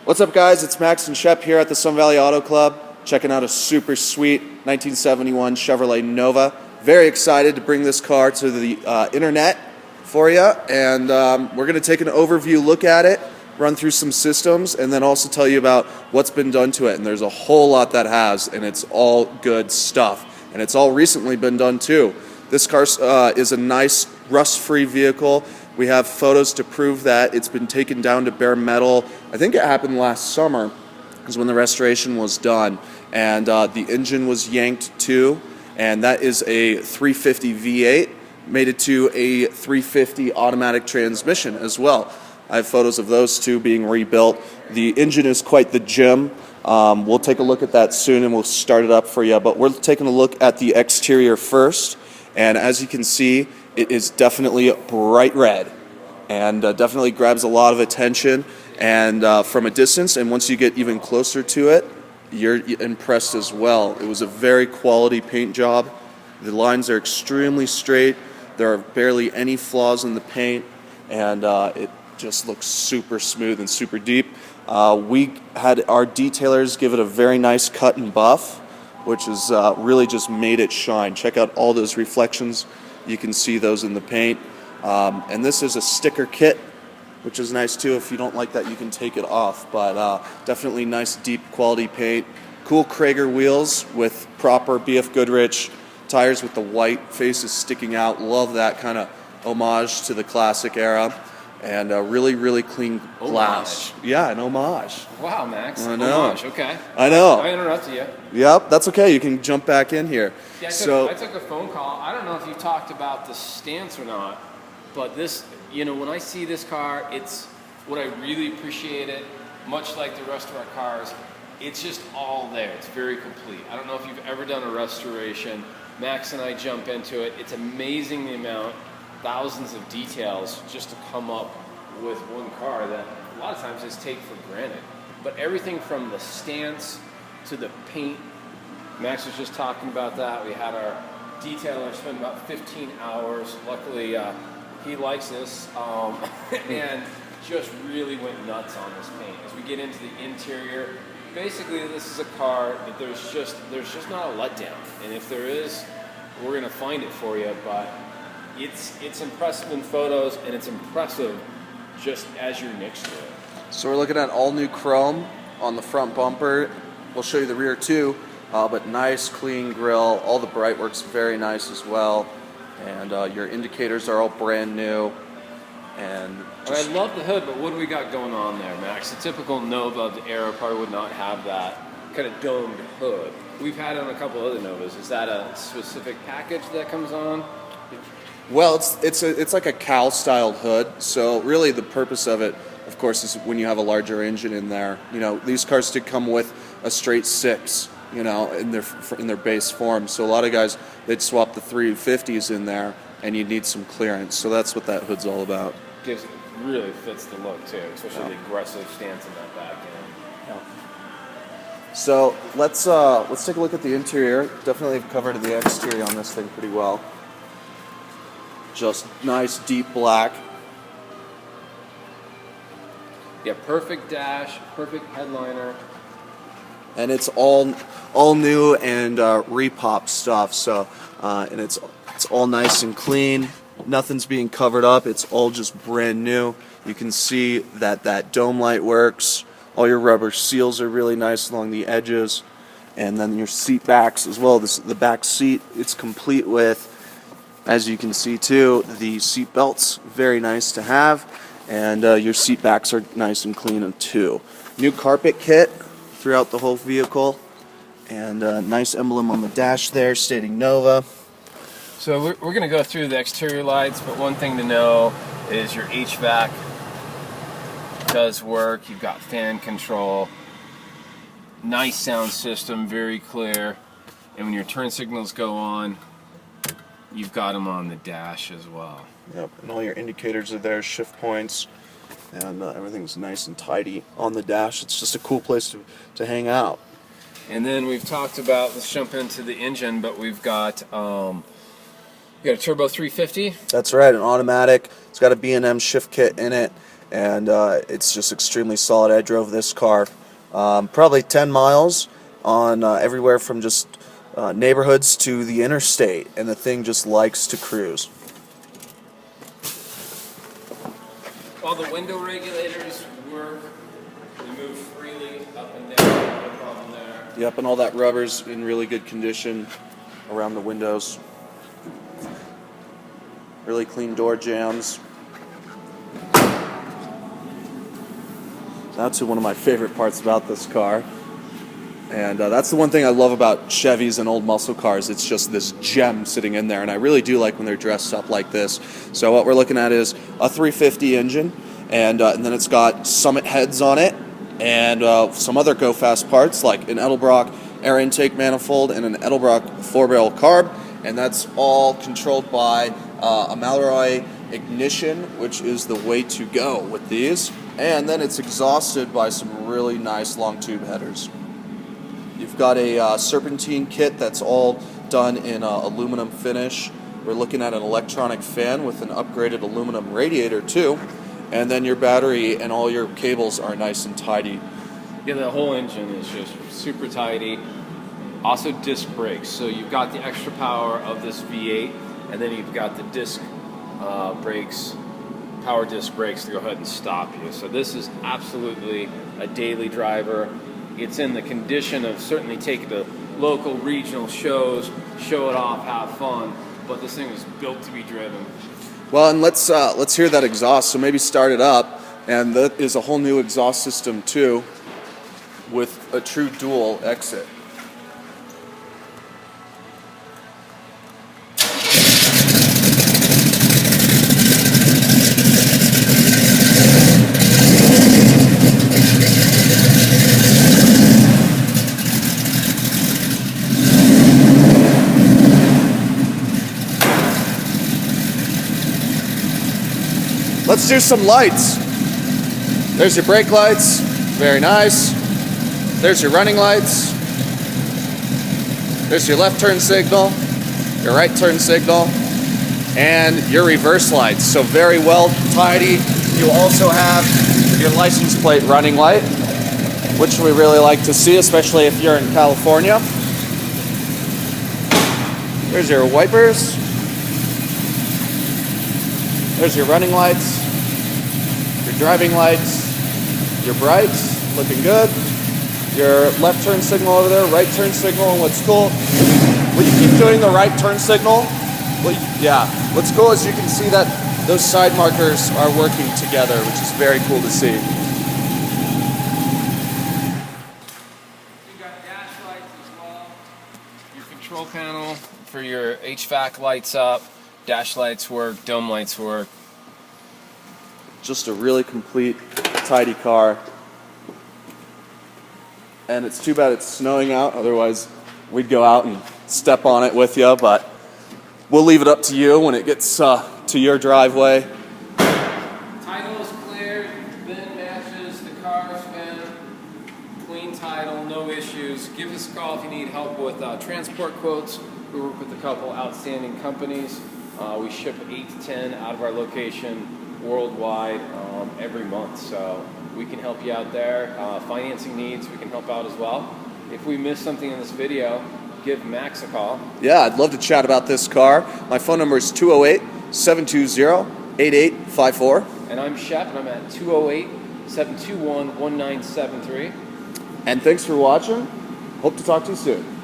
What's up, guys? It's Max and Shep here at the Sun Valley Auto Club, checking out a super sweet 1971 Chevrolet Nova. Very excited to bring this car to the internet for you, and we're going to take an overview look at it, run through some systems, and then also tell you about what's been done to it. And there's a whole lot that has, and it's all good stuff. And it's all recently been done too. This car is a nice rust-free vehicle. We have photos to prove that. It's been taken down to bare metal. I think it happened last summer is when the restoration was done. And the engine was yanked too. And that is a 350 V8. Made it to a 350 automatic transmission as well. I have photos of those two being rebuilt. The engine is quite the gem. We'll take a look at that soon and we'll start it up for you. But we're taking a look at the exterior first. And as you can see, it is definitely bright red and definitely grabs a lot of attention and from a distance. And once you get even closer to it, you're impressed as well. It was a very quality paint job. The lines are extremely straight. There are barely any flaws in the paint, and it just looks super smooth and super deep. We had our detailers give it a very nice cut and buff, which has really just made it shine. Check out all those reflections. You can see those in the paint. And this is a sticker kit, which is nice too. If you don't like that, you can take it off. But definitely nice, deep quality paint. Cool Krager wheels with proper BF Goodrich tires with the white faces sticking out. Love that kind of homage to the classic era. And really, really clean glass. Homage. Yeah, an homage. Wow, Max. I know. Homage, okay. I know. I interrupted you. Yep, that's okay. You can jump back in here. Yeah, I took a phone call. I don't know if you talked about the stance or not, but this, when I see this car, it's what I really appreciate it, much like the rest of our cars, it's just all there. It's very complete. I don't know if you've ever done a restoration. Max and I jump into it. It's amazing the amount, thousands of details just to come up with one car that a lot of times is take for granted. But everything from the stance to the paint, Max was just talking about that. We had our detailer spend about 15 hours. Luckily, he likes this, and just really went nuts on this paint. As we get into the interior, basically this is a car that there's just not a letdown. And if there is, we're gonna find it for you, but it's impressive in photos, and it's impressive just as you're next to it. So we're looking at all new chrome on the front bumper. We'll show you the rear too, but nice clean grille. All the bright work's very nice as well, and your indicators are all brand new. And I love the hood, but what do we got going on there, Max? The typical Nova of the era probably would not have that kind of domed hood. We've had it on a couple other Novas. Is that a specific package that comes on? Well, it's like a cowl-styled hood. So really, the purpose of it, of course, is when you have a larger engine in there. These cars did come with a straight 6, in their base form. So a lot of guys, they'd swap the 350s in there, and you'd need some clearance. So that's what that hood's all about. Really fits the look too, especially the aggressive stance in that back end. Yeah. So let's take a look at the interior. Definitely have covered the exterior on this thing pretty well. Just nice deep black. Yeah, perfect dash, perfect headliner. And it's all new and repop stuff. So and it's all nice and clean. Nothing's being covered up. It's all just brand new. You can see that dome light works. All your rubber seals are really nice along the edges, and then your seat backs as well. The back seat, it's complete with, as you can see too, the seat belts, very nice to have, and your seat backs are nice and clean too. New carpet kit throughout the whole vehicle, and a nice emblem on the dash there stating Nova. So we're going to go through the exterior lights, but one thing to know is your HVAC does work. You've got fan control, nice sound system, very clear, and when your turn signals go on, you've got them on the dash as well. Yep, and all your indicators are there, shift points, and everything's nice and tidy on the dash. It's just a cool place to hang out. And then we've talked about, let's jump into the engine, but we've got a turbo 350. That's right, an automatic. It's got a B&M shift kit in it, and it's just extremely solid. I drove this car probably 10 miles on everywhere from just neighborhoods to the interstate, and the thing just likes to cruise. All the window regulators work. They move freely up and down, no problem there. Yep, and all that rubber's in really good condition around the windows. Really clean door jambs. That's one of my favorite parts about this car. And that's the one thing I love about Chevys and old muscle cars. It's just this gem sitting in there, and I really do like when they're dressed up like this. So what we're looking at is a 350 engine, and then it's got Summit heads on it, and some other go-fast parts like an Edelbrock air intake manifold and an Edelbrock 4-barrel carb, and that's all controlled by a Malloy ignition, which is the way to go with these. And then it's exhausted by some really nice long tube headers. You've got a serpentine kit that's all done in aluminum finish. We're looking at an electronic fan with an upgraded aluminum radiator too. And then your battery and all your cables are nice and tidy. Yeah, the whole engine is just super tidy. Also disc brakes, so you've got the extra power of this V8, and then you've got the disc brakes, power disc brakes to go ahead and stop you. So this is absolutely a daily driver. It's in the condition of certainly taking to local, regional shows, show it off, have fun, but this thing was built to be driven. Well, and let's hear that exhaust. So maybe start it up, and that is a whole new exhaust system too, with a true dual exit. Let's do some lights. There's your brake lights, very nice. There's your running lights. There's your left turn signal, your right turn signal, and your reverse lights. So very well tidy. You also have your license plate running light, which we really like to see, especially if you're in California. There's your wipers. There's your running lights, your driving lights, your brights, looking good. Your left turn signal over there, right turn signal, and what's cool, when you keep doing the right turn signal, what's cool is you can see that those side markers are working together, which is very cool to see. You got dash lights as well. Your control panel for your HVAC lights up. Dash lights work, dome lights work. Just a really complete, tidy car. And it's too bad it's snowing out, otherwise we'd go out and step on it with you, but we'll leave it up to you when it gets to your driveway. Title is cleared, VIN matches, the car's been clean title, no issues. Give us a call if you need help with transport quotes. We work with a couple outstanding companies. We ship 8 to 10 out of our location worldwide every month, so we can help you out there. Financing needs, we can help out as well. If we missed something in this video, give Max a call. Yeah, I'd love to chat about this car. My phone number is 208-720-8854. And I'm Shep, and I'm at 208-721-1973. And thanks for watching. Hope to talk to you soon.